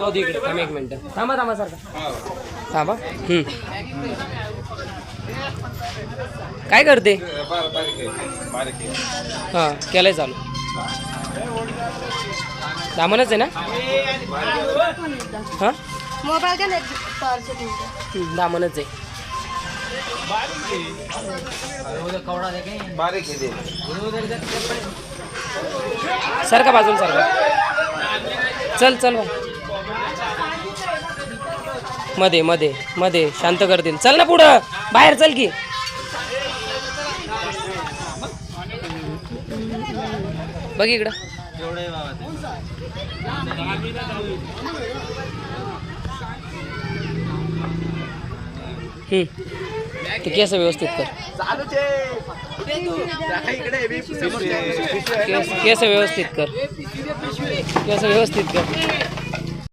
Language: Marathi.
तो दे इकडे. थांब एक मिनिट. थांबा सारखा. थांबा. काय करते? हां केलंय चालू. दामनच आहे ना? हां दामनच आहे. सारखा बाजूला सारखा. चल मध्ये मध्ये मध्ये शांत करतील. चल ना पुढं बाहेर चल की. बघ इकडं. ते केस व्यवस्थित कर. केस व्यवस्थित कर.